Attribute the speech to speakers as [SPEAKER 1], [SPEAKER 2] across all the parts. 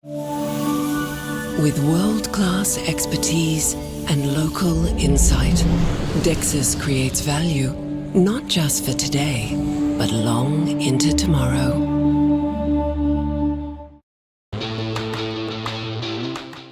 [SPEAKER 1] With world-class expertise and local insight, Dexus creates value, not just for today, but long into tomorrow.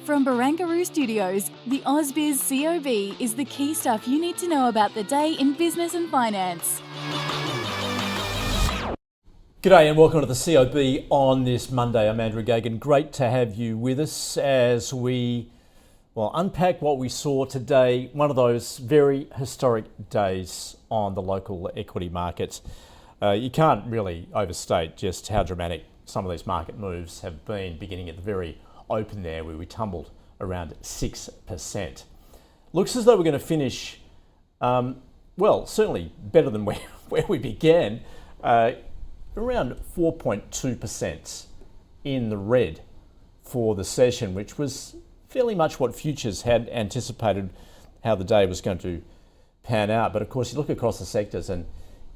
[SPEAKER 2] From Barangaroo Studios, the AusBiz COB is the key stuff you need to know about the day in business and finance.
[SPEAKER 3] G'day and welcome to the COB on this Monday. I'm Andrew Gagan. Great to have you with us as we unpack what we saw today, one of those very historic days on the local equity markets. You can't really overstate just how dramatic some of these market moves have been, beginning at the very open there where we tumbled around 6%. Looks as though we're going to finish, certainly better than where we began, around 4.2% in the red for the session, which was fairly much what futures had anticipated how the day was going to pan out. But of course, you look across the sectors and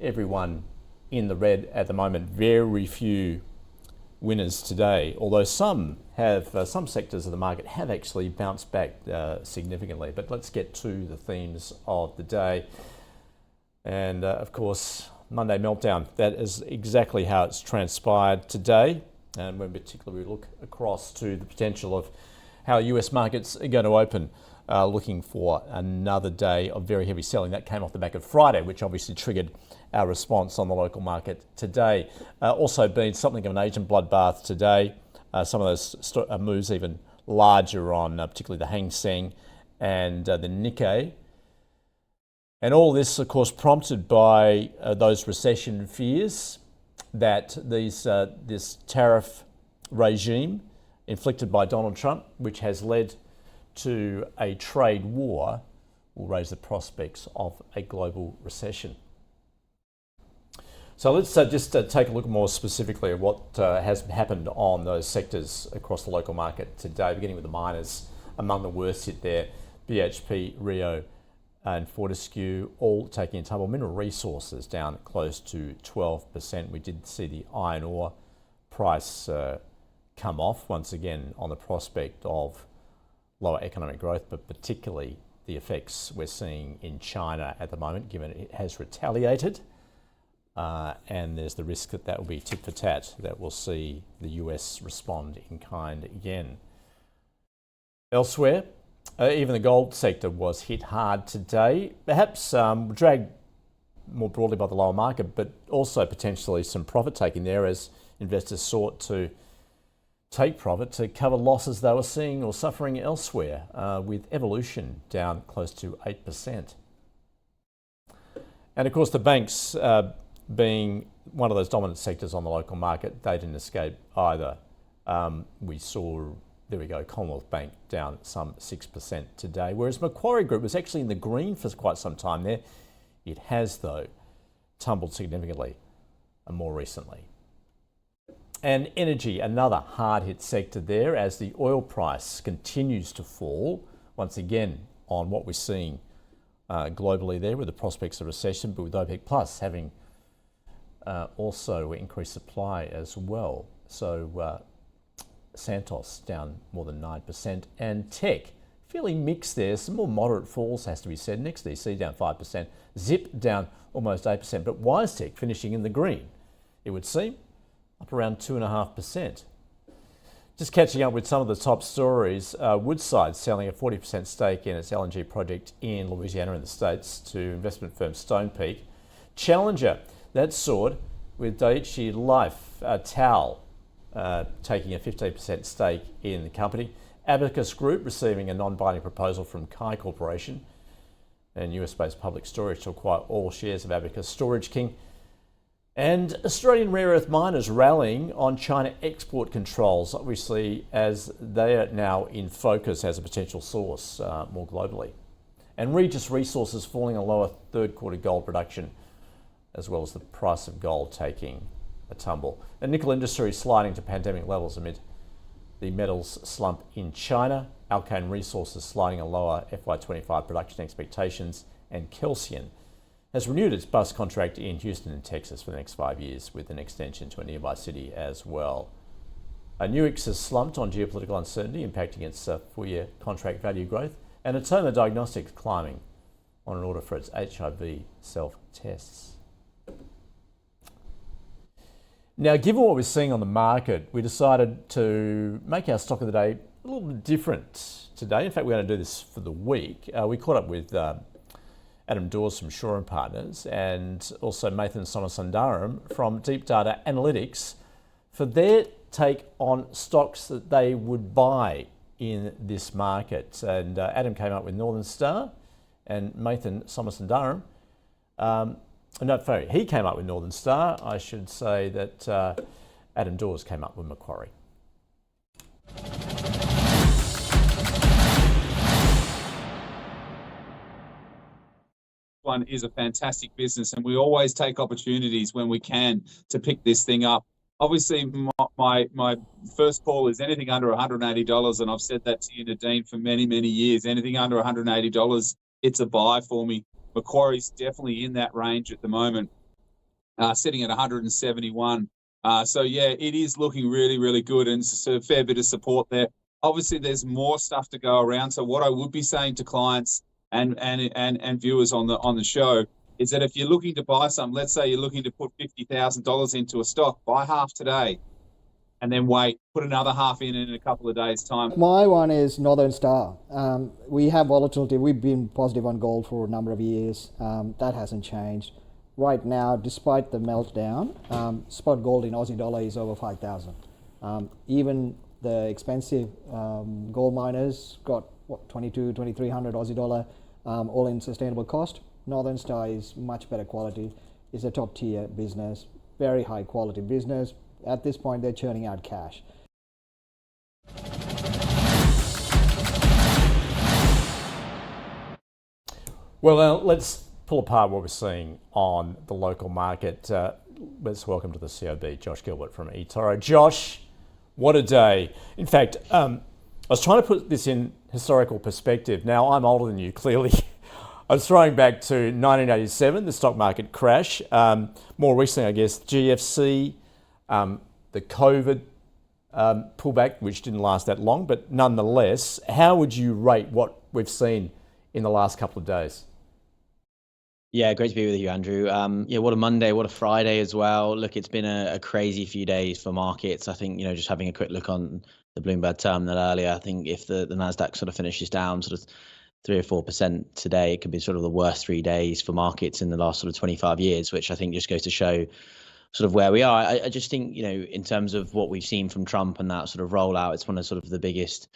[SPEAKER 3] everyone in the red at the moment, very few winners today, although some sectors of the market have actually bounced back significantly. But let's get to the themes of the day. And of course, Monday meltdown. That is exactly how it's transpired today. And in particular, we look across to the potential of how US markets are going to open, looking for another day of very heavy selling. That came off the back of Friday, which obviously triggered our response on the local market today. Also been something of an Asian bloodbath today. Some of those moves even larger on particularly the Seng and the Nikkei. And all this, of course, prompted by those recession fears that this tariff regime inflicted by Donald Trump, which has led to a trade war, will raise the prospects of a global recession. So let's just take a look more specifically at what has happened on those sectors across the local market today, beginning with the miners. Among the worst hit there, BHP, Rio and Fortescue all taking a tumble. Mineral resources down close to 12%. We did see the iron ore price come off once again on the prospect of lower economic growth, but particularly the effects we're seeing in China at the moment, given it has retaliated. And there's the risk that will be tit-for-tat, that we'll see the US respond in kind again. Elsewhere, even the gold sector was hit hard today, perhaps dragged more broadly by the lower market, but also potentially some profit taking there as investors sought to take profit to cover losses they were seeing or suffering elsewhere, with Evolution down close to 8%. And of course, the banks being one of those dominant sectors on the local market, they didn't escape either. We saw, there we go, Commonwealth Bank down some 6% today, whereas Macquarie Group was actually in the green for quite some time there. It has, though, tumbled significantly more recently. And energy, another hard-hit sector there as the oil price continues to fall, once again on what we're seeing globally there with the prospects of recession, but with OPEC Plus having also increased supply as well. So Santos down more than 9%, and tech fairly mixed there. Some more moderate falls, has to be said. NextDC down 5%, Zip down almost 8%, but WiseTech finishing in the green, it would seem, up around 2.5%. Just catching up with some of the top stories, Woodside selling a 40% stake in its LNG project in Louisiana in the States to investment firm Stonepeak. Challenger, that soared with Daiichi Life, Tal, taking a 15% stake in the company. Abacus Group receiving a non-binding proposal from Kai Corporation and US-based Public Storage to acquire all shares of Abacus Storage King. And Australian rare earth miners rallying on China export controls, obviously, as they are now in focus as a potential source more globally. And Regis Resources falling a lower third quarter gold production, as well as the price of gold taking a tumble. And nickel industry sliding to pandemic levels amid the metals slump in China. Alkane Resources sliding a lower FY25 production expectations, and Kelsian has renewed its bus contract in Houston and Texas for the next 5 years with an extension to a nearby city as well. Nuix has slumped on geopolitical uncertainty impacting its full-year contract value growth, and Atoma Diagnostics climbing on an order for its HIV self-tests. Now, given what we're seeing on the market, we decided to make our stock of the day a little bit different today. In fact, we're going to do this for the week. We caught up with Adam Dawes from Shaw and Partners and also Mathan Somasundaram from Deep Data Analytics for their take on stocks that they would buy in this market. And Adam came up with Northern Star and Mathan Somasundaram. He came up with Northern Star. I should say that Adam Dawes came up with Macquarie.
[SPEAKER 4] One is a fantastic business, and we always take opportunities when we can to pick this thing up. Obviously, my first call is anything under $180, and I've said that to you, Nadine, for many, many years. Anything under $180, it's a buy for me. Macquarie's definitely in that range at the moment, sitting at 171. So, yeah, it is looking really, really good, and it's a fair bit of support there. Obviously, there's more stuff to go around. So what I would be saying to clients and viewers on the show is that if you're looking to buy some, let's say you're looking to put $50,000 into a stock, buy half today and then wait, put another half in a couple of days' time.
[SPEAKER 5] My one is Northern Star. We have volatility. We've been positive on gold for a number of years. That hasn't changed. Right now, despite the meltdown, spot gold in Aussie dollar is over 5,000. Even the expensive gold miners got, 2,300 Aussie dollar all-in sustainable cost. Northern Star is much better quality. It's a top-tier business, very high-quality business. At this point, they're churning out cash.
[SPEAKER 3] Well, let's pull apart what we're seeing on the local market. Let's welcome to the COB, Josh Gilbert from eToro. Josh, what a day. In fact, I was trying to put this in historical perspective. Now, I'm older than you, clearly. I was throwing back to 1987, the stock market crash. More recently, I guess, GFC, the COVID pullback, which didn't last that long, but nonetheless, how would you rate what we've seen in the last couple of days?
[SPEAKER 6] Yeah, great to be with you, Andrew. What a Monday, what a Friday as well. Look, it's been a crazy few days for markets. I think, just having a quick look on the Bloomberg terminal earlier, I think if the NASDAQ sort of finishes down sort of 3 or 4% today, it could be sort of the worst 3 days for markets in the last sort of 25 years, which I think just goes to show sort of where we are. I just think, in terms of what we've seen from Trump and that sort of rollout, it's one of sort of the biggest,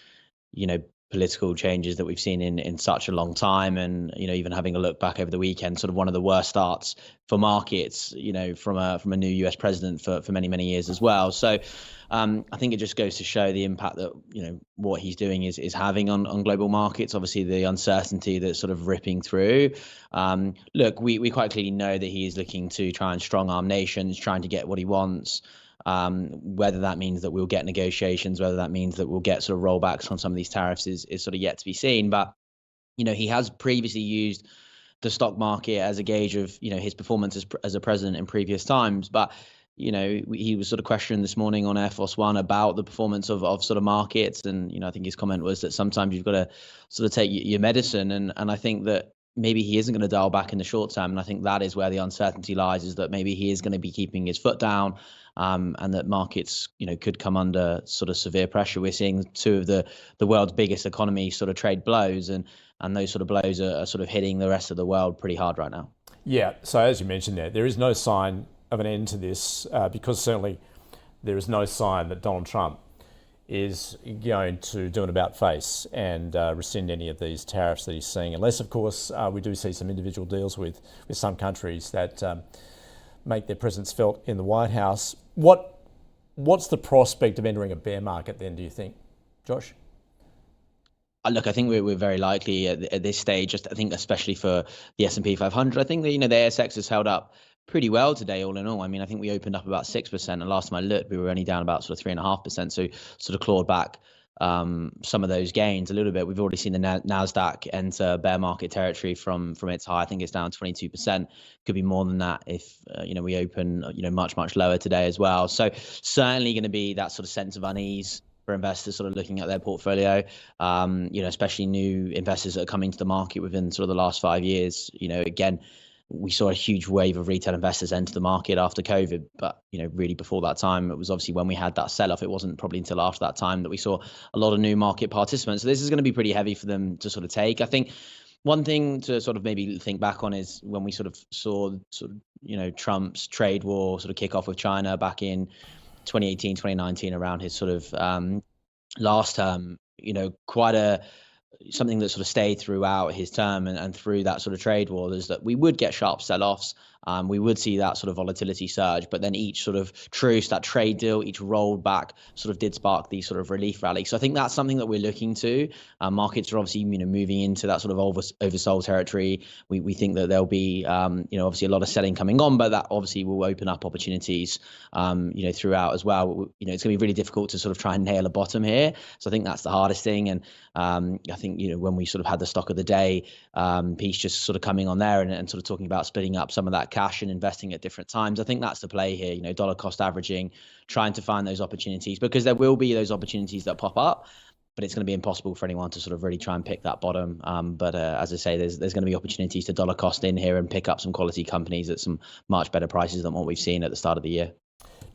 [SPEAKER 6] political changes that we've seen in such a long time. And, even having a look back over the weekend, sort of one of the worst starts for markets, from a new US president for many, many years as well. So I think it just goes to show the impact that, what he's doing is having on global markets. Obviously, the uncertainty that's sort of ripping through. Look, we quite clearly know that he is looking to try and strong arm nations, trying to get what he wants. Whether that means that we'll get negotiations, whether that means that we'll get sort of rollbacks on some of these tariffs is sort of yet to be seen. But, he has previously used the stock market as a gauge of, his performance as a president in previous times. But, he was sort of questioned this morning on Air Force One about the performance of sort of markets. And, I think his comment was that sometimes you've got to sort of take your medicine. And I think that maybe he isn't going to dial back in the short term. And I think that is where the uncertainty lies, is that maybe he is going to be keeping his foot down. And that markets, could come under sort of severe pressure. We're seeing two of the world's biggest economies sort of trade blows, and those sort of blows are sort of hitting the rest of the world pretty hard right now. Yeah.
[SPEAKER 3] So as you mentioned there is no sign of an end to this, because certainly there is no sign that Donald Trump is going to do an about face and rescind any of these tariffs that he's seeing, unless, of course, we do see some individual deals with some countries that make their presence felt in the White House. What's the prospect of entering a bear market then, do you think, Josh?
[SPEAKER 6] Look, I think we're very likely at this stage, I think especially for the S&P 500. I think that, the ASX has held up pretty well today, all in all. I mean, I think we opened up about 6%, and last time I looked, we were only down about sort of 3.5%. So sort of clawed back some of those gains a little bit. We've already seen the Nasdaq enter bear market territory from its high. I think it's down 22%. Could be more than that if we open much lower today as well. So certainly going to be that sort of sense of unease for investors sort of looking at their portfolio, especially new investors that are coming to the market within sort of the last 5 years. Again, we saw a huge wave of retail investors enter the market after COVID, but really before that time, it was obviously when we had that sell-off. It wasn't probably until after that time that we saw a lot of new market participants. So this is going to be pretty heavy for them to sort of take. I think one thing to sort of maybe think back on is when we sort of saw Trump's trade war sort of kick off with China back in 2018, 2019, around his sort of last term, quite something that sort of stayed throughout his term and through that sort of trade war is that we would get sharp sell-offs. We would see that sort of volatility surge, but then each sort of truce, that trade deal, each rolled back sort of did spark these sort of relief rallies. So I think that's something that we're looking to. Markets are obviously, moving into that sort of oversold territory. We think that there'll be, obviously a lot of selling coming on, but that obviously will open up opportunities, throughout as well. It's going to be really difficult to sort of try and nail a bottom here. So I think that's the hardest thing. And I think, when we sort of had the stock of the day piece just sort of coming on there and sort of talking about splitting up some of that cash and investing at different times, I think that's the play here, dollar cost averaging, trying to find those opportunities, because there will be those opportunities that pop up, but it's going to be impossible for anyone to sort of really try and pick that bottom. But as I say, there's going to be opportunities to dollar cost in here and pick up some quality companies at some much better prices than what we've seen at the start of the year.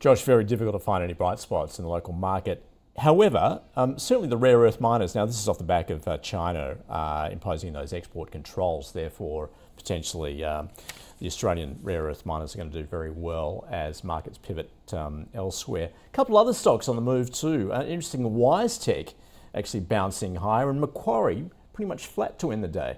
[SPEAKER 3] Josh, very difficult to find any bright spots in the local market. However, certainly the rare earth miners, now this is off the back of China imposing those export controls, therefore potentially the Australian rare earth miners are going to do very well as markets pivot elsewhere. A couple other stocks on the move too. Interesting, WiseTech actually bouncing higher, and Macquarie pretty much flat to end the day.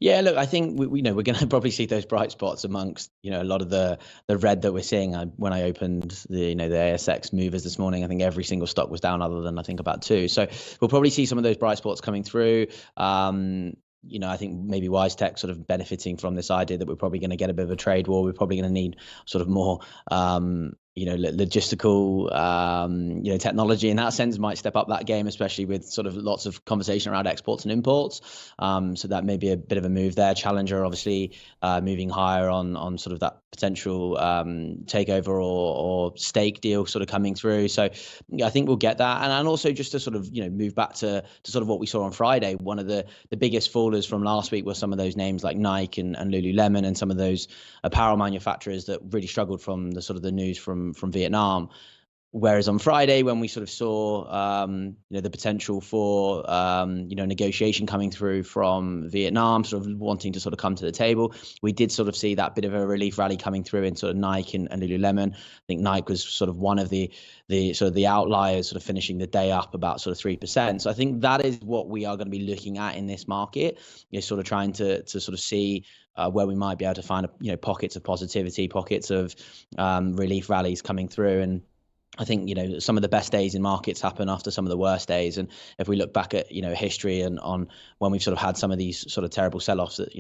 [SPEAKER 6] Yeah, look, I think we're going to probably see those bright spots amongst a lot of the red that we're seeing. When I opened the ASX movers this morning, I think every single stock was down other than I think about two. So we'll probably see some of those bright spots coming through. I think maybe WiseTech sort of benefiting from this idea that we're probably going to get a bit of a trade war. We're probably going to need sort of more logistical, technology in that sense might step up that game, especially with sort of lots of conversation around exports and imports. So that may be a bit of a move there. Challenger obviously moving higher on sort of that potential takeover or stake deal sort of coming through. So I think we'll get that. And also just to sort of, move back to sort of what we saw on Friday, one of the biggest fallers from last week were some of those names like Nike and Lululemon and some of those apparel manufacturers that really struggled from the sort of the news from Vietnam. Whereas on Friday, when we sort of saw, the potential for, negotiation coming through from Vietnam, sort of wanting to sort of come to the table, we did sort of see that bit of a relief rally coming through in sort of Nike and Lululemon. I think Nike was sort of one of the sort of the outliers, sort of finishing the day up about sort of 3%. So I think that is what we are going to be looking at in this market, sort of trying to sort of see where we might be able to find, pockets of positivity, pockets of relief rallies coming through. And I think, some of the best days in markets happen after some of the worst days. And if we look back at, history and on when we've sort of had some of these sort of terrible sell-offs that,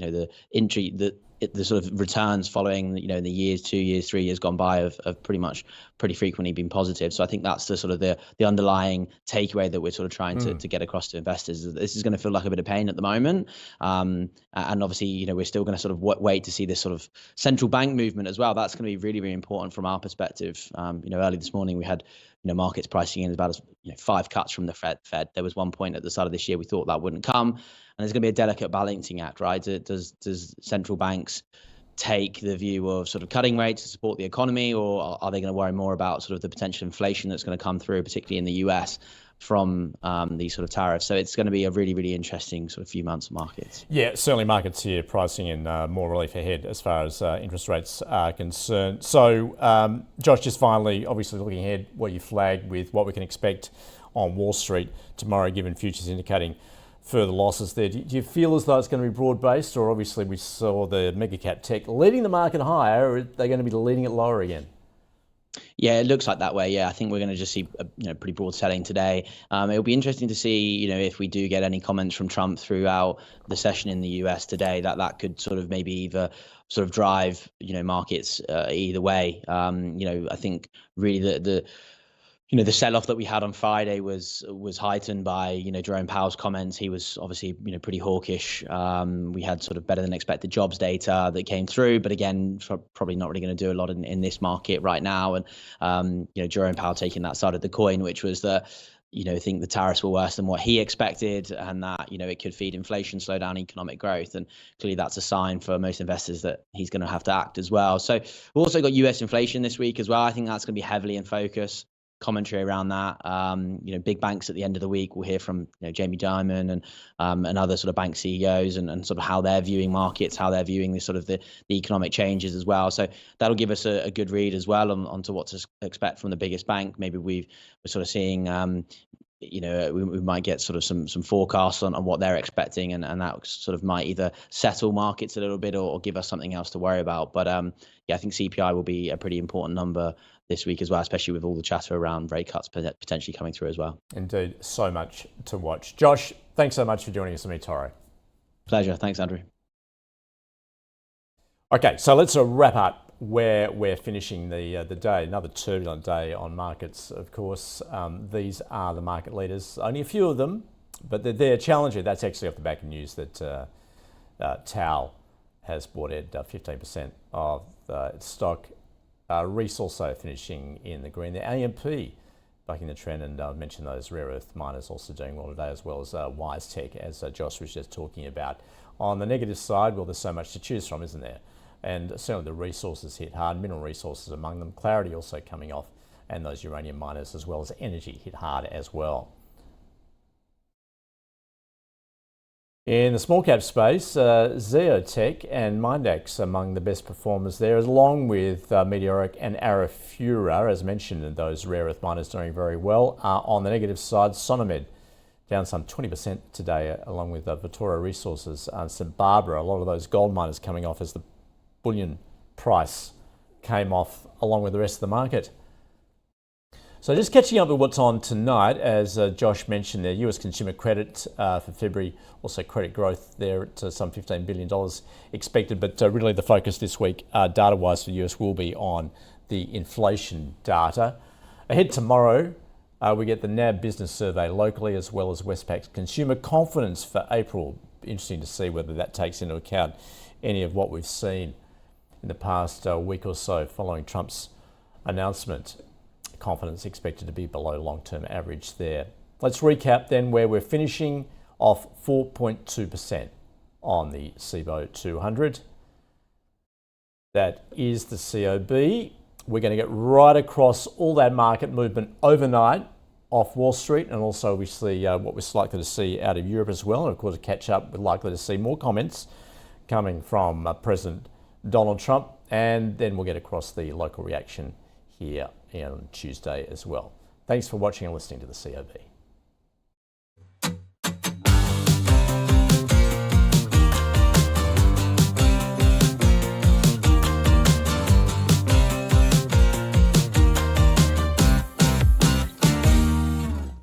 [SPEAKER 6] the sort of returns following, in the years, 2 years, 3 years gone by have pretty frequently been positive. So I think that's the sort of the underlying takeaway that we're sort of trying to get across to investors. This is going to feel like a bit of pain at the moment. And obviously, we're still going to sort of wait to see this sort of central bank movement as well. That's going to be really, really important from our perspective. Early this morning we had, markets pricing in about 5 cuts from the Fed. There was one point at the start of this year we thought that wouldn't come. And there's going to be a delicate balancing act, right? Does central banks take the view of sort of cutting rates to support the economy, or are they going to worry more about sort of the potential inflation that's going to come through, particularly in the US, from these sort of tariffs? So it's going to be a really, really interesting sort of few months of markets.
[SPEAKER 3] Yeah, certainly markets here pricing in more relief ahead as far as interest rates are concerned. So, Josh, just finally, obviously looking ahead, what you flagged with what we can expect on Wall Street tomorrow, given futures indicating further losses there. Do you feel as though it's going to be broad-based, or obviously we saw the mega cap tech leading the market higher, or are they going to be leading it lower again?
[SPEAKER 6] Yeah, it looks like that way. Yeah, I think we're going to just see pretty broad selling today. It'll be interesting to see, if we do get any comments from Trump throughout the session in the US today, that could sort of maybe either sort of drive, markets either way. I think really the The sell-off that we had on Friday was heightened by, Jerome Powell's comments. He was obviously, pretty hawkish. We had sort of better than expected jobs data that came through, but again, probably not really going to do a lot in this market right now. And, Jerome Powell taking that side of the coin, which was that, I think the tariffs were worse than what he expected, and that, it could feed inflation, slow down economic growth. And clearly that's a sign for most investors that he's going to have to act as well. So we've also got US inflation this week as well. I think that's going to be heavily in focus. Commentary around that. Big banks at the end of the week, we'll hear from Jamie Dimon and other sort of bank CEOs and sort of how they're viewing markets, how they're viewing the sort of the economic changes as well. So that'll give us a good read as well onto what to expect from the biggest bank. Maybe we're sort of seeing we might get sort of some forecasts on what they're expecting, and that sort of might either settle markets a little bit or give us something else to worry about. But I think CPI will be a pretty important number this week as well, especially with all the chatter around rate cuts potentially coming through as well.
[SPEAKER 3] Indeed, so much to watch. Josh, thanks so much for joining us on eToro.
[SPEAKER 6] Pleasure. Thanks, Andrew.
[SPEAKER 3] Okay, so let's wrap up where we're finishing the day. Another turbulent day on markets, of course. These are the market leaders. Only a few of them, but they're challenging. That's actually off the back of news that Tao has bought at 15% of its stock. Reese also finishing in the green. The AMP bucking the trend, and I mentioned those rare earth miners also doing well today, as well as WiseTech, as Josh was just talking about. On the negative side, well, there's so much to choose from, isn't there? And certainly the resources hit hard, mineral resources among them. Clarity also coming off, and those uranium miners as well as energy hit hard as well. In the small cap space, Zeotech and Mindex among the best performers there, along with Meteoric and Arafura, as mentioned, and those rare earth miners doing very well. On the negative side, Sonomed down some 20% today, along with Vitoro Resources and St Barbara. A lot of those gold miners coming off as the bullion price came off along with the rest of the market. So just catching up with what's on tonight, as Josh mentioned there, US consumer credit for February, also credit growth there at some $15 billion expected, but really the focus this week, data-wise for the US, will be on the inflation data. Ahead tomorrow, we get the NAB business survey locally, as well as Westpac's consumer confidence for April. Interesting to see whether that takes into account any of what we've seen in the past week or so following Trump's announcement. Confidence expected to be below long-term average there. Let's recap then where we're finishing off 4.2% on the CBO 200. That is the COB. We're going to get right across all that market movement overnight off Wall Street, and also we see what we're likely to see out of Europe as well. And of course, to catch up, we're likely to see more comments coming from President Donald Trump, and then we'll get across the local reaction here on Tuesday as well. Thanks for watching and listening to the COB.